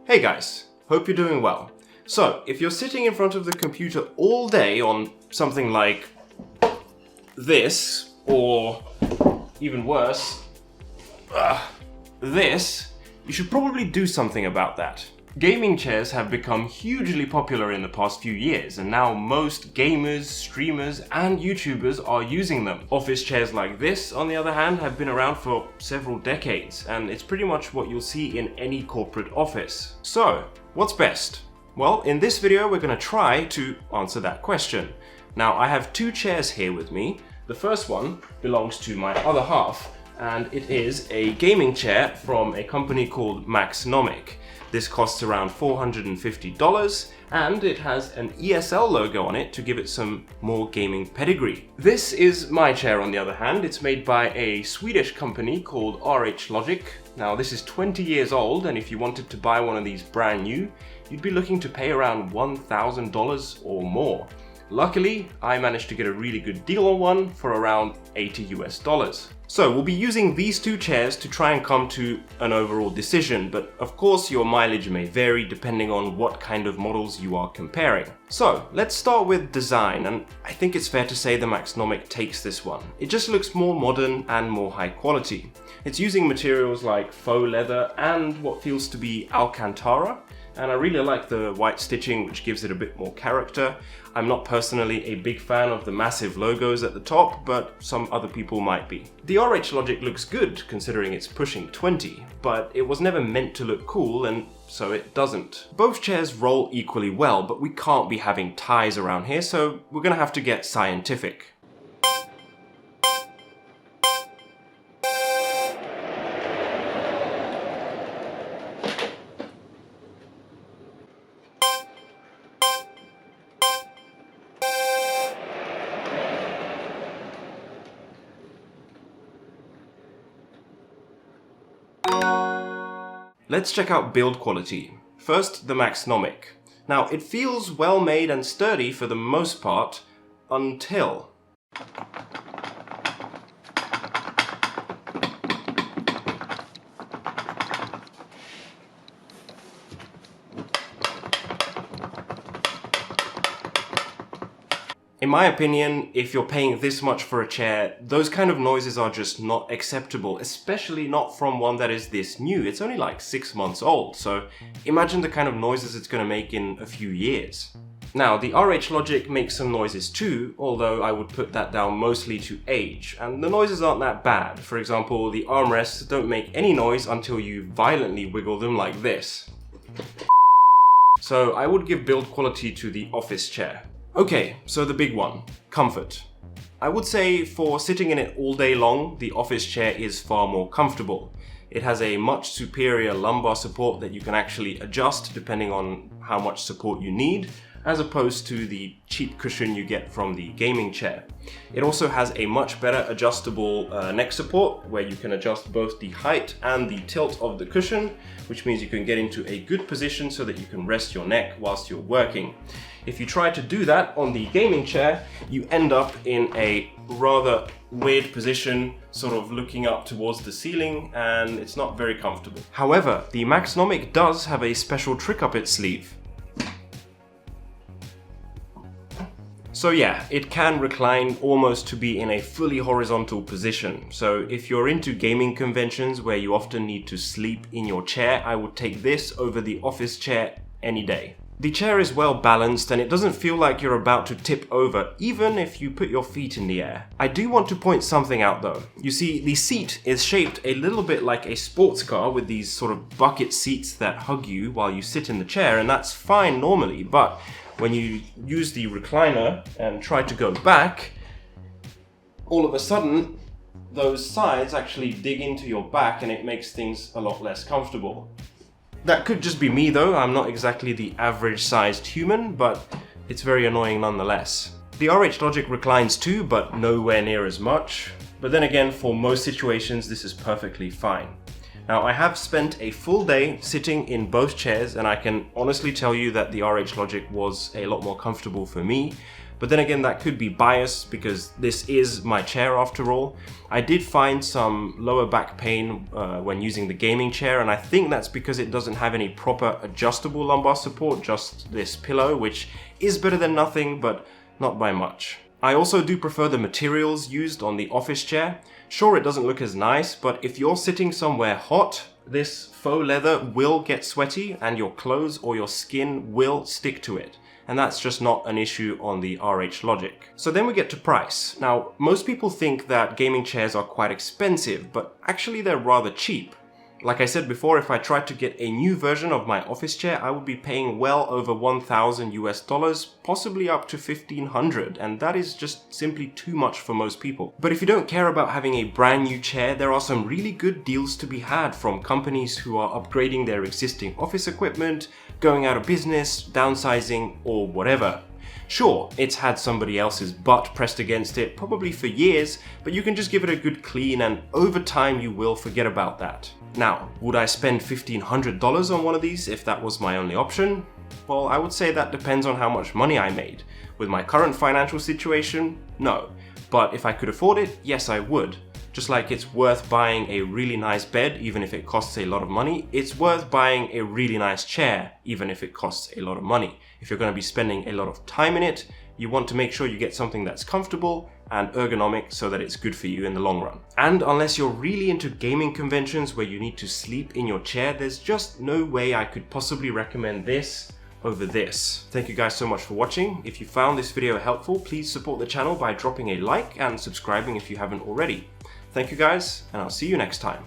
Hey guys, hope you're doing well. So, if you're sitting in front of the computer all day on something like this, or even worse, this, you should probably do something about that. Gaming chairs have become hugely popular in the past few years, and now most gamers, streamers, and YouTubers are using them. Office chairs like this, on the other hand, have been around for several decades, and it's pretty much what you'll see in any corporate office. So, what's best? Well, in this video, we're going to try to answer that question. Now, I have two chairs here with me. The first one belongs to my other half, and it is a gaming chair from a company called Reclining. This costs around $450, and it has an ESL logo on it to give it some more gaming pedigree. This is my chair, on the other hand. It's made by a Swedish company called Reclining. Now, this is 20 years old, and if you wanted to buy one of these brand new, you'd be looking to pay around $1,000 or more. Luckily, I managed to get a really good deal on one for around $80 US. So we'll be using these two chairs to try and come to an overall decision, but of course your mileage may vary depending on what kind of models you are comparing. So let's start with design, and I think it's fair to say the Reclining takes this one. It just looks more modern and more high quality. It's using materials like faux leather and what feels to be Alcantara, and I really like the white stitching, which gives it a bit more character. I'm not personally a big fan of the massive logos at the top, but some other people might be. The Reclining looks good considering it's pushing 20, but it was never meant to look cool, and so it doesn't. Both chairs roll equally well, but we can't be having ties around here, so we're gonna have to get scientific. Let's check out build quality. First, the Reclining. Now, it feels well made and sturdy for the most part, until... In my opinion, if you're paying this much for a chair, those kind of noises are just not acceptable, especially not from one that is this new. It's only like 6 months old, so imagine the kind of noises it's going to make in a few years. Now, the Reclining makes some noises too, although I would put that down mostly to age, and the noises aren't that bad. For example, the armrests don't make any noise until you violently wiggle them like this. So I would give build quality to the office chair. Okay, so the big one, comfort. I would say for sitting in it all day long, the office chair is far more comfortable. It has a much superior lumbar support that you can actually adjust depending on how much support you need, as opposed to the cheap cushion you get from the gaming chair. It also has a much better adjustable neck support, where you can adjust both the height and the tilt of the cushion, which means you can get into a good position so that you can rest your neck whilst you're working. If you try to do that on the gaming chair, you end up in a rather weird position, sort of looking up towards the ceiling, and it's not very comfortable. However, the Reclining does have a special trick up its sleeve. So yeah, it can recline almost to be in a fully horizontal position. So if you're into gaming conventions where you often need to sleep in your chair, I would take this over the office chair any day. The chair is well balanced and it doesn't feel like you're about to tip over, even if you put your feet in the air. I do want to point something out though. You see, the seat is shaped a little bit like a sports car with these sort of bucket seats that hug you while you sit in the chair, and that's fine normally, but when you use the recliner and try to go back, all of a sudden those sides actually dig into your back and it makes things a lot less comfortable. That could just be me though, I'm not exactly the average sized human, but it's very annoying nonetheless. The Reclining reclines too, but nowhere near as much. But then again, for most situations this is perfectly fine. Now, I have spent a full day sitting in both chairs, and I can honestly tell you that the Reclining was a lot more comfortable for me. But then again, that could be biased because this is my chair after all. I did find some lower back pain when using the gaming chair, and I think that's because it doesn't have any proper adjustable lumbar support, just this pillow, which is better than nothing, but not by much. I also do prefer the materials used on the office chair. Sure, it doesn't look as nice, but if you're sitting somewhere hot, this faux leather will get sweaty and your clothes or your skin will stick to it. And that's just not an issue on the RH Logic. So then we get to price. Now, most people think that gaming chairs are quite expensive, but actually they're rather cheap. Like I said before, if I tried to get a new version of my office chair, I would be paying well over $1,000 US, possibly up to $1,500, and that is just simply too much for most people. But if you don't care about having a brand new chair, there are some really good deals to be had from companies who are upgrading their existing office equipment, going out of business, downsizing, or whatever. Sure, it's had somebody else's butt pressed against it, probably for years, but you can just give it a good clean and over time you will forget about that. Now, would I spend $1,500 on one of these if that was my only option? Well, I would say that depends on how much money I made. With my current financial situation, no. But if I could afford it, yes I would. Just like it's worth buying a really nice bed, even if it costs a lot of money, it's worth buying a really nice chair, even if it costs a lot of money. If you're going to be spending a lot of time in it, you want to make sure you get something that's comfortable and ergonomic so that it's good for you in the long run. And unless you're really into gaming conventions where you need to sleep in your chair, there's just no way I could possibly recommend this over this. Thank you guys so much for watching. If you found this video helpful, please support the channel by dropping a like and subscribing if you haven't already. Thank you guys, and I'll see you next time.